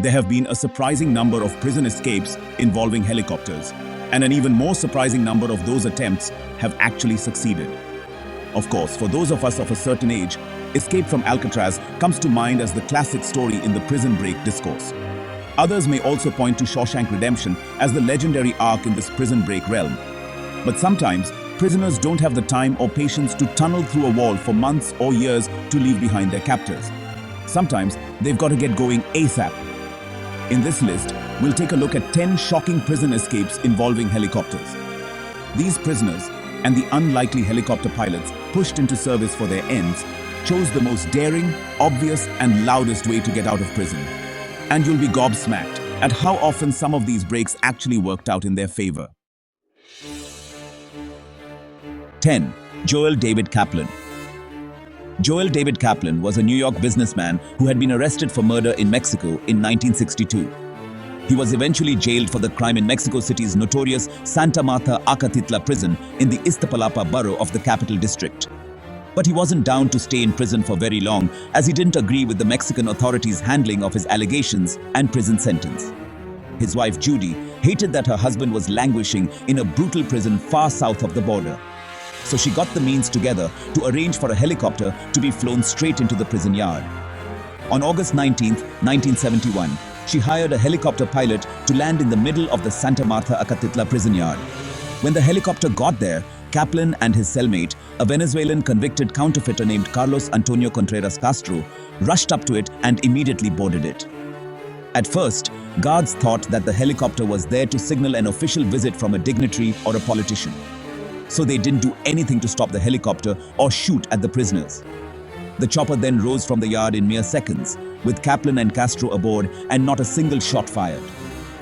there have been a surprising number of prison escapes involving helicopters, and an even more surprising number of those attempts have actually succeeded. Of course, for those of us of a certain age, Escape from Alcatraz comes to mind as the classic story in the prison break discourse. Others may also point to Shawshank Redemption as the legendary arc in this prison break realm. But sometimes, prisoners don't have the time or patience to tunnel through a wall for months or years to leave behind their captors. Sometimes, they've got to get going ASAP. In this list, we'll take a look at 10 shocking prison escapes involving helicopters. These prisoners, and the unlikely helicopter pilots pushed into service for their ends, chose the most daring, obvious, and loudest way to get out of prison. And you'll be gobsmacked at how often some of these breaks actually worked out in their favor. 10. Joel David Kaplan. Joel David Kaplan was a New York businessman who had been arrested for murder in Mexico in 1962. He was eventually jailed for the crime in Mexico City's notorious Santa Marta Acatitla prison in the Iztapalapa borough of the Capital District. But he wasn't down to stay in prison for very long, as he didn't agree with the Mexican authorities' handling of his allegations and prison sentence. His wife Judy hated that her husband was languishing in a brutal prison far south of the border. So she got the means together to arrange for a helicopter to be flown straight into the prison yard. On August 19, 1971, she hired a helicopter pilot to land in the middle of the Santa Marta Acatitla prison yard. When the helicopter got there, Kaplan and his cellmate, a Venezuelan convicted counterfeiter named Carlos Antonio Contreras Castro, rushed up to it and immediately boarded it. At first, guards thought that the helicopter was there to signal an official visit from a dignitary or a politician. So they didn't do anything to stop the helicopter or shoot at the prisoners. The chopper then rose from the yard in mere seconds, with Kaplan and Castro aboard and not a single shot fired.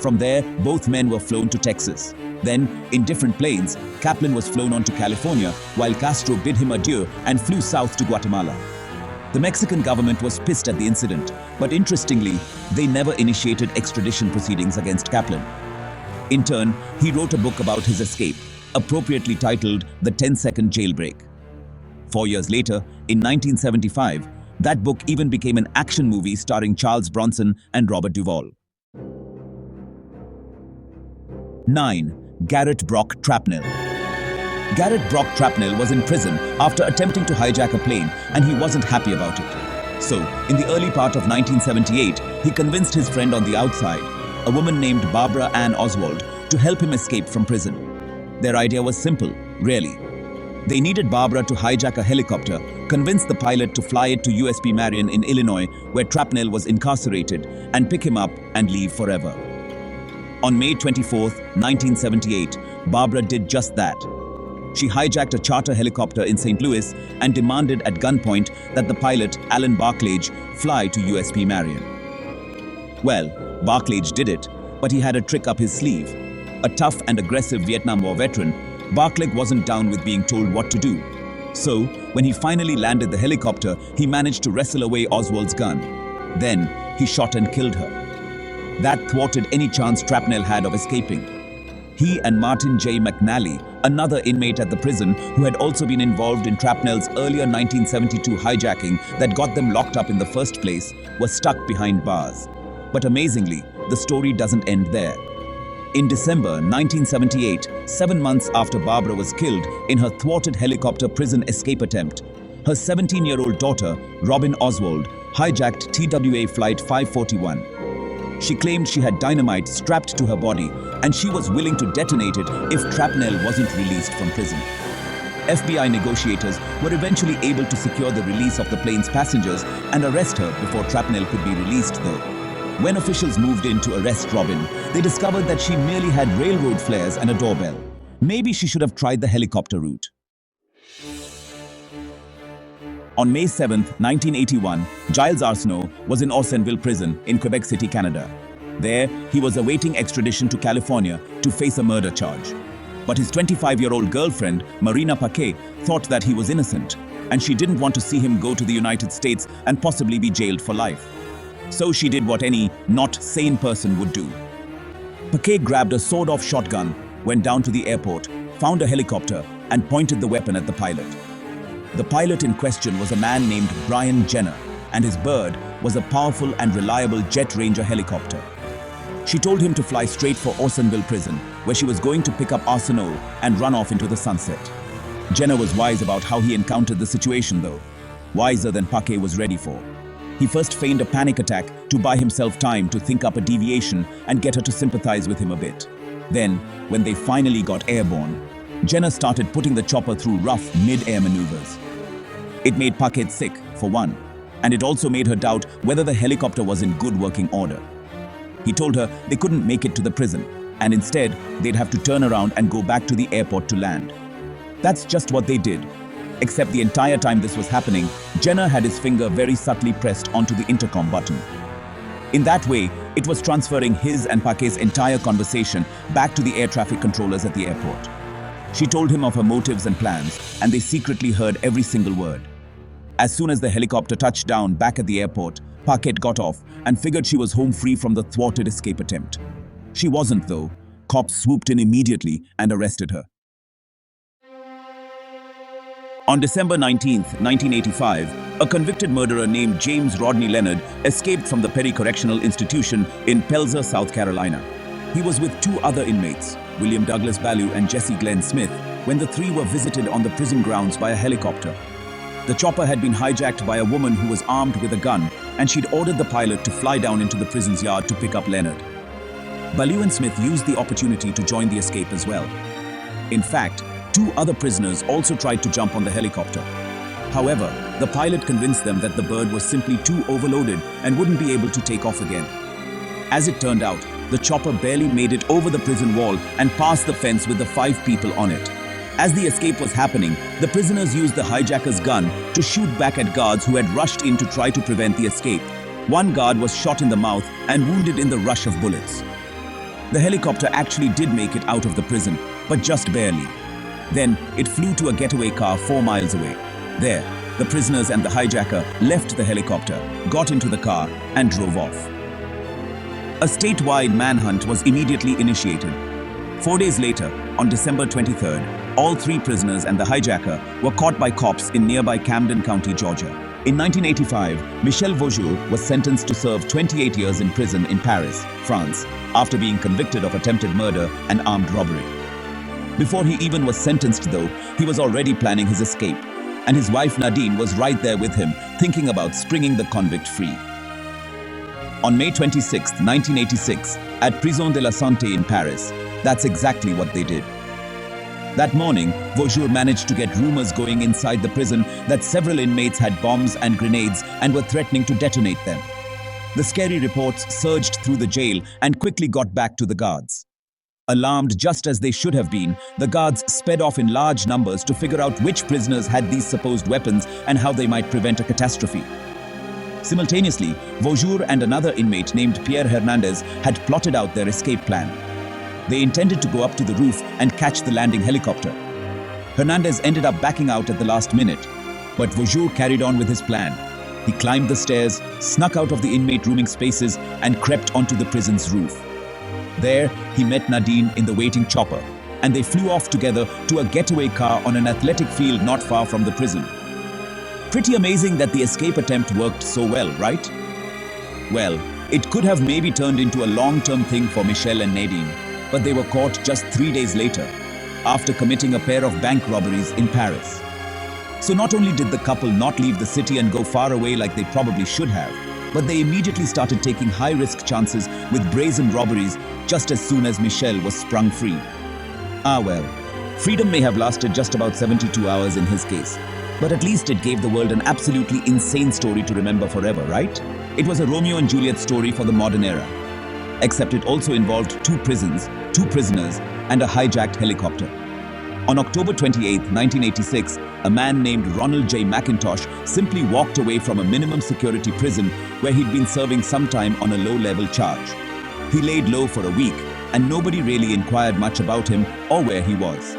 From there, both men were flown to Texas. Then, in different planes, Kaplan was flown on to California, while Castro bid him adieu and flew south to Guatemala. The Mexican government was pissed at the incident, but interestingly, they never initiated extradition proceedings against Kaplan. In turn, he wrote a book about his escape, appropriately titled The 10-Second Jailbreak. 4 years later, in 1975, that book even became an action movie starring Charles Bronson and Robert Duvall. 9. Garrett Brock Trapnell. Garrett Brock Trapnell was in prison after attempting to hijack a plane, and he wasn't happy about it. So, in the early part of 1978, he convinced his friend on the outside, a woman named Barbara Ann Oswald, to help him escape from prison. Their idea was simple, really. They needed Barbara to hijack a helicopter, convince the pilot to fly it to USP Marion in Illinois, where Trapnell was incarcerated, and pick him up and leave forever. On May 24, 1978, Barbara did just that. She hijacked a charter helicopter in St. Louis and demanded at gunpoint that the pilot, Alan Barclage, fly to USP Marion. Well, Barclage did it, but he had a trick up his sleeve. A tough and aggressive Vietnam War veteran, Barclage wasn't down with being told what to do. So, when he finally landed the helicopter, he managed to wrestle away Oswald's gun. Then, he shot and killed her. That thwarted any chance Trapnell had of escaping. He and Martin J. McNally, another inmate at the prison who had also been involved in Trapnell's earlier 1972 hijacking that got them locked up in the first place, were stuck behind bars. But amazingly, the story doesn't end there. In December 1978, 7 months after Barbara was killed in her thwarted helicopter prison escape attempt, her 17-year-old daughter, Robin Oswald, hijacked TWA Flight 541. She claimed she had dynamite strapped to her body, and she was willing to detonate it if Trapnell wasn't released from prison. FBI negotiators were eventually able to secure the release of the plane's passengers and arrest her before Trapnell could be released, though. When officials moved in to arrest Robin, they discovered that she merely had railroad flares and a doorbell. Maybe she should have tried the helicopter route. On May 7, 1981, Giles Arseneault was in Orsenville Prison in Quebec City, Canada. There, he was awaiting extradition to California to face a murder charge. But his 25-year-old girlfriend, Marina Paquet, thought that he was innocent, and she didn't want to see him go to the United States and possibly be jailed for life. So she did what any not sane person would do. Paquet grabbed a sawed-off shotgun, went down to the airport, found a helicopter, and pointed the weapon at the pilot. The pilot in question was a man named Brian Jenner, and his bird, was a powerful and reliable Jet Ranger helicopter. She told him to fly straight for Orsenville prison, where she was going to pick up Arseneault and run off into the sunset. Jenner was wise about how he encountered the situation though. Wiser than Paquet was ready for. He first feigned a panic attack to buy himself time to think up a deviation and get her to sympathize with him a bit. Then, when they finally got airborne, Jenner started putting the chopper through rough mid-air maneuvers. It made Paquet sick, for one, and it also made her doubt whether the helicopter was in good working order. He told her they couldn't make it to the prison, and instead they'd have to turn around and go back to the airport to land. That's just what they did. Except the entire time this was happening, Jenner had his finger very subtly pressed onto the intercom button. In that way, it was transferring his and Paquet's entire conversation back to the air traffic controllers at the airport. She told him of her motives and plans, and they secretly heard every single word. As soon as the helicopter touched down back at the airport, Paquet got off and figured she was home free from the thwarted escape attempt. She wasn't though. Cops swooped in immediately and arrested her. On December 19, 1985, a convicted murderer named James Rodney Leonard escaped from the Perry Correctional Institution in Pelzer, South Carolina. He was with two other inmates, William Douglas Ballou and Jesse Glenn Smith, when the three were visited on the prison grounds by a helicopter. The chopper had been hijacked by a woman who was armed with a gun, and she'd ordered the pilot to fly down into the prison's yard to pick up Leonard. Ballou and Smith used the opportunity to join the escape as well. In fact, two other prisoners also tried to jump on the helicopter. However, the pilot convinced them that the bird was simply too overloaded and wouldn't be able to take off again. As it turned out, the chopper barely made it over the prison wall and past the fence with the 5 people on it. As the escape was happening, the prisoners used the hijacker's gun to shoot back at guards who had rushed in to try to prevent the escape. One guard was shot in the mouth and wounded in the rush of bullets. The helicopter actually did make it out of the prison, but just barely. Then it flew to a getaway car 4 miles away. There, the prisoners and the hijacker left the helicopter, got into the car, and drove off. A statewide manhunt was immediately initiated. 4 days later, on December 23rd, all 3 prisoners and the hijacker were caught by cops in nearby Camden County, Georgia. In 1985, Michel Vaujour was sentenced to serve 28 years in prison in Paris, France, after being convicted of attempted murder and armed robbery. Before he even was sentenced though, he was already planning his escape, and his wife Nadine was right there with him, thinking about springing the convict free. On May 26, 1986, at Prison de la Santé in Paris, that's exactly what they did. That morning, Vaujour managed to get rumors going inside the prison that several inmates had bombs and grenades and were threatening to detonate them. The scary reports surged through the jail and quickly got back to the guards. Alarmed just as they should have been, the guards sped off in large numbers to figure out which prisoners had these supposed weapons and how they might prevent a catastrophe. Simultaneously, Vaujour and another inmate named Pierre Hernandez had plotted out their escape plan. They intended to go up to the roof and catch the landing helicopter. Hernandez ended up backing out at the last minute, but Vaujour carried on with his plan. He climbed the stairs, snuck out of the inmate rooming spaces, and crept onto the prison's roof. There, he met Nadine in the waiting chopper, and they flew off together to a getaway car on an athletic field not far from the prison. Pretty amazing that the escape attempt worked so well, right? Well, it could have maybe turned into a long-term thing for Michel and Nadine, but they were caught just 3 days later, after committing a pair of bank robberies in Paris. So not only did the couple not leave the city and go far away like they probably should have, but they immediately started taking high-risk chances with brazen robberies just as soon as Michel was sprung free. Ah well, freedom may have lasted just about 72 hours in his case, but at least it gave the world an absolutely insane story to remember forever, right? It was a Romeo and Juliet story for the modern era. Except it also involved 2 prisons, 2 prisoners, and a hijacked helicopter. On October 28, 1986, a man named Ronald J. McIntosh simply walked away from a minimum security prison where he'd been serving some time on a low-level charge. He laid low for a week, and nobody really inquired much about him or where he was.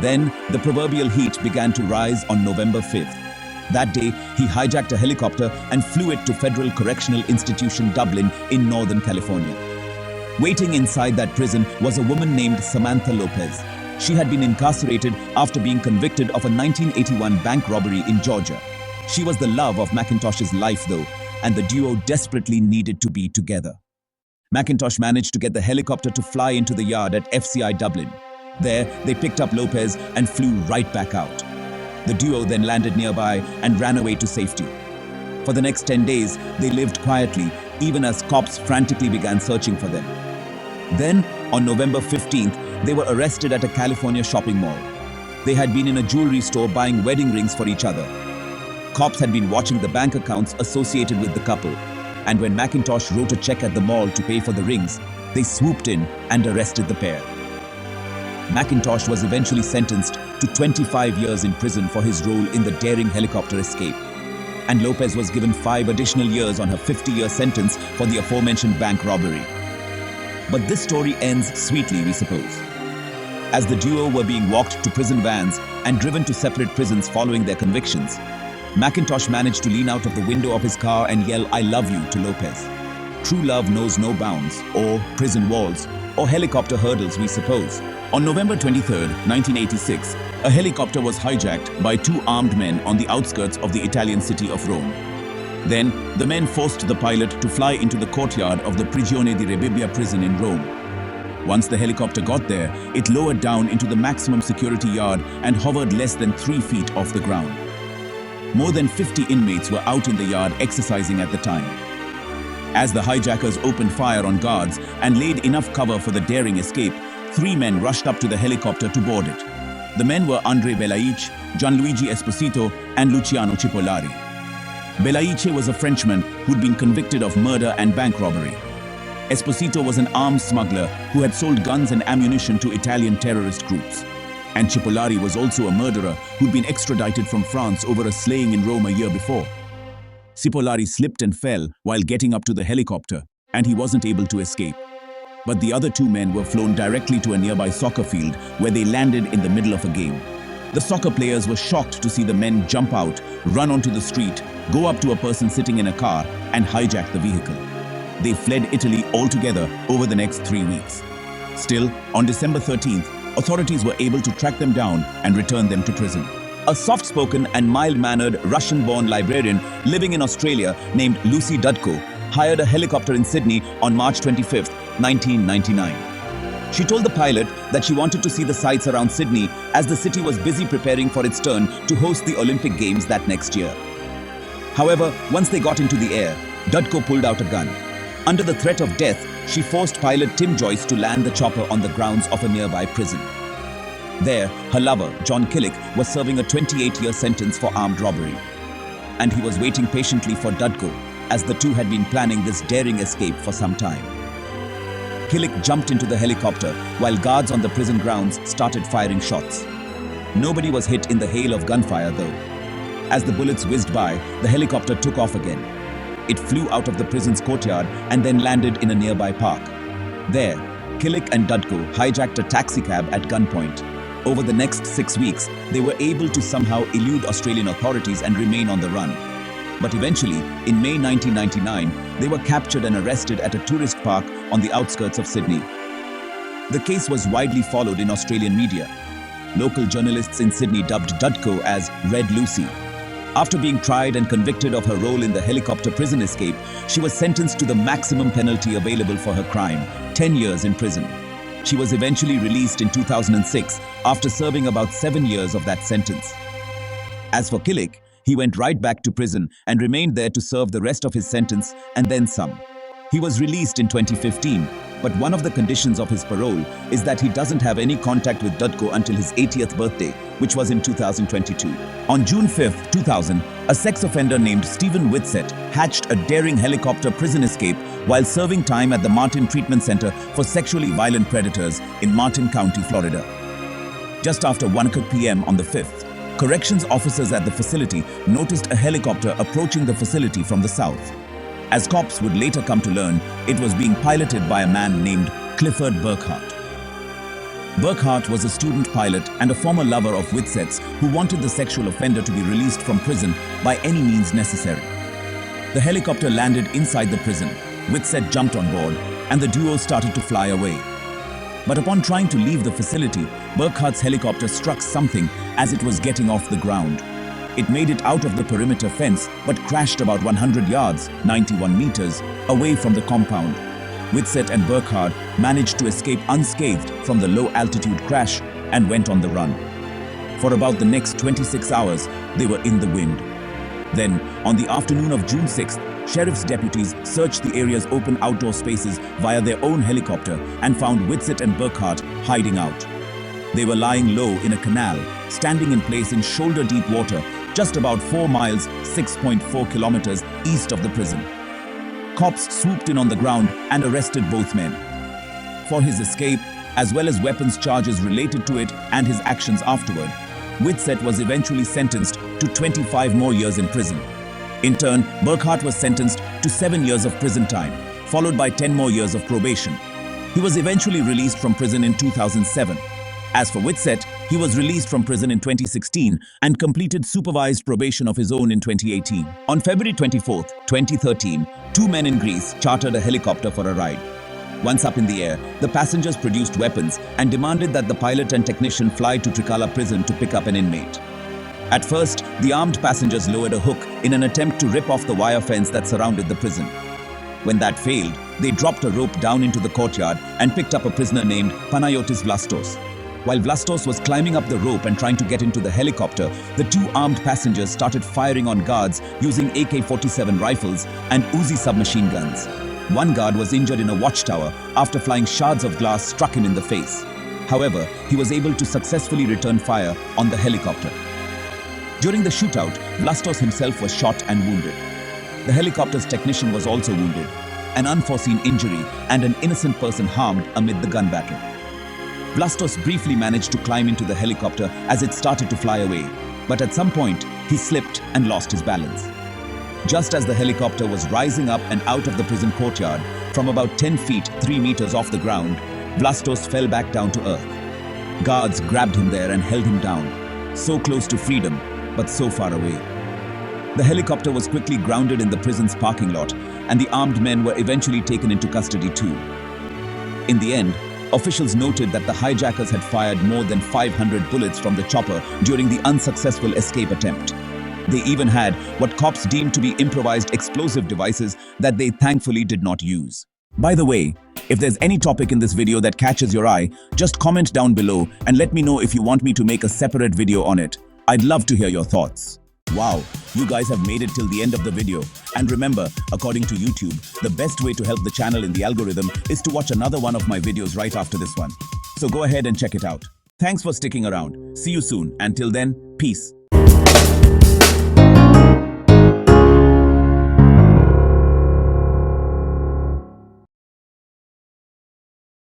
Then, the proverbial heat began to rise on November 5th. That day, he hijacked a helicopter and flew it to Federal Correctional Institution Dublin in Northern California. Waiting inside that prison was a woman named Samantha Lopez. She had been incarcerated after being convicted of a 1981 bank robbery in Georgia. She was the love of McIntosh's life though, and the duo desperately needed to be together. McIntosh managed to get the helicopter to fly into the yard at FCI Dublin. There, they picked up Lopez and flew right back out. The duo then landed nearby and ran away to safety. For the next 10 days, they lived quietly, even as cops frantically began searching for them. Then, on November 15th, they were arrested at a California shopping mall. They had been in a jewelry store buying wedding rings for each other. Cops had been watching the bank accounts associated with the couple, and when McIntosh wrote a check at the mall to pay for the rings, they swooped in and arrested the pair. McIntosh was eventually sentenced to 25 years in prison for his role in the daring helicopter escape, and Lopez was given 5 additional years on her 50-year sentence for the aforementioned bank robbery. But this story ends sweetly, we suppose. As the duo were being walked to prison vans and driven to separate prisons following their convictions, McIntosh managed to lean out of the window of his car and yell, "I love you," to Lopez. True love knows no bounds, or prison walls, or helicopter hurdles, we suppose. On November 23, 1986, a helicopter was hijacked by 2 armed men on the outskirts of the Italian city of Rome. Then, the men forced the pilot to fly into the courtyard of the Prigione di Rebibbia prison in Rome. Once the helicopter got there, it lowered down into the maximum security yard and hovered less than 3 feet off the ground. More than 50 inmates were out in the yard exercising at the time. As the hijackers opened fire on guards and laid enough cover for the daring escape, 3 men rushed up to the helicopter to board it. The men were André Bellaïche, Gianluigi Esposito, and Luciano Cipollari. Bellaïche was a Frenchman who'd been convicted of murder and bank robbery. Esposito was an arms smuggler who had sold guns and ammunition to Italian terrorist groups. And Cipollari was also a murderer who'd been extradited from France over a slaying in Rome a year before. Cipollari slipped and fell while getting up to the helicopter, and he wasn't able to escape. But the other 2 men were flown directly to a nearby soccer field where they landed in the middle of a game. The soccer players were shocked to see the men jump out, run onto the street, go up to a person sitting in a car, and hijack the vehicle. They fled Italy altogether over the next 3 weeks. Still, on December 13th, authorities were able to track them down and return them to prison. A soft-spoken and mild-mannered Russian-born librarian living in Australia named Lucy Dudko hired a helicopter in Sydney on March 25, 1999. She told the pilot that she wanted to see the sights around Sydney as the city was busy preparing for its turn to host the Olympic Games that next year. However, once they got into the air, Dudko pulled out a gun. Under the threat of death, she forced pilot Tim Joyce to land the chopper on the grounds of a nearby prison. There, her lover, John Killick, was serving a 28-year sentence for armed robbery. And he was waiting patiently for Dudko, as the 2 had been planning this daring escape for some time. Killick jumped into the helicopter while guards on the prison grounds started firing shots. Nobody was hit in the hail of gunfire, though. As the bullets whizzed by, the helicopter took off again. It flew out of the prison's courtyard and then landed in a nearby park. There, Killick and Dudko hijacked a taxicab at gunpoint. Over the next 6 weeks, they were able to somehow elude Australian authorities and remain on the run. But eventually, in May 1999, they were captured and arrested at a tourist park on the outskirts of Sydney. The case was widely followed in Australian media. Local journalists in Sydney dubbed Dudko as Red Lucy. After being tried and convicted of her role in the helicopter prison escape, she was sentenced to the maximum penalty available for her crime, 10 years in prison. She was eventually released in 2006 after serving about 7 years of that sentence. As for Killick, he went right back to prison and remained there to serve the rest of his sentence and then some. He was released in 2015, but one of the conditions of his parole is that he doesn't have any contact with Dudko until his 80th birthday, which was in 2022. On June 5, 2000, a sex offender named Stephen Whitsett hatched a daring helicopter prison escape while serving time at the Martin Treatment Center for Sexually Violent Predators in Martin County, Florida. Just after 1 p.m. on the 5th, corrections officers at the facility noticed a helicopter approaching the facility from the south. As cops would later come to learn, it was being piloted by a man named Clifford Burkhart. Burkhart was a student pilot and a former lover of Whitsett's who wanted the sexual offender to be released from prison by any means necessary. The helicopter landed inside the prison. Whitsett jumped on board, and the duo started to fly away. But upon trying to leave the facility, Burkhart's helicopter struck something as it was getting off the ground. It made it out of the perimeter fence but crashed about 100 yards, 91 meters, away from the compound. Whitsett and Burkhardt managed to escape unscathed from the low-altitude crash and went on the run. For about the next 26 hours, they were in the wind. Then, on the afternoon of June 6th, sheriff's deputies searched the area's open outdoor spaces via their own helicopter and found Whitsett and Burkhardt hiding out. They were lying low in a canal, standing in place in shoulder-deep water, just about 4 miles, 6.4 kilometers east of the prison. Cops swooped in on the ground and arrested both men. For his escape, as well as weapons charges related to it and his actions afterward, Whitsett was eventually sentenced to 25 more years in prison. In turn, Burkhardt was sentenced to 7 years of prison time, followed by 10 more years of probation. He was eventually released from prison in 2007. As for Whitsett, he was released from prison in 2016 and completed supervised probation of his own in 2018. On February 24, 2013, 2 men in Greece chartered a helicopter for a ride. Once up in the air, the passengers produced weapons and demanded that the pilot and technician fly to Trikala prison to pick up an inmate. At first, the armed passengers lowered a hook in an attempt to rip off the wire fence that surrounded the prison. When that failed, they dropped a rope down into the courtyard and picked up a prisoner named Panagiotis Vlastos. While Vlastos was climbing up the rope and trying to get into the helicopter, the 2 armed passengers started firing on guards using AK-47 rifles and Uzi submachine guns. One guard was injured in a watchtower after flying shards of glass struck him in the face. However, he was able to successfully return fire on the helicopter. During the shootout, Vlastos himself was shot and wounded. The helicopter's technician was also wounded, an unforeseen injury and an innocent person harmed amid the gun battle. Vlastos briefly managed to climb into the helicopter as it started to fly away, but at some point, he slipped and lost his balance. Just as the helicopter was rising up and out of the prison courtyard, from about 10 feet, 3 meters off the ground, Vlastos fell back down to earth. Guards grabbed him there and held him down, so close to freedom, but so far away. The helicopter was quickly grounded in the prison's parking lot, and the armed men were eventually taken into custody too. In the end, officials noted that the hijackers had fired more than 500 bullets from the chopper during the unsuccessful escape attempt. They even had what cops deemed to be improvised explosive devices that they thankfully did not use. By the way, if there's any topic in this video that catches your eye, just comment down below and let me know if you want me to make a separate video on it. I'd love to hear your thoughts. Wow, you guys have made it till the end of the video. And remember, according to YouTube, the best way to help the channel in the algorithm is to watch another one of my videos right after this one. So go ahead and check it out. Thanks for sticking around. See you soon. Until then, peace.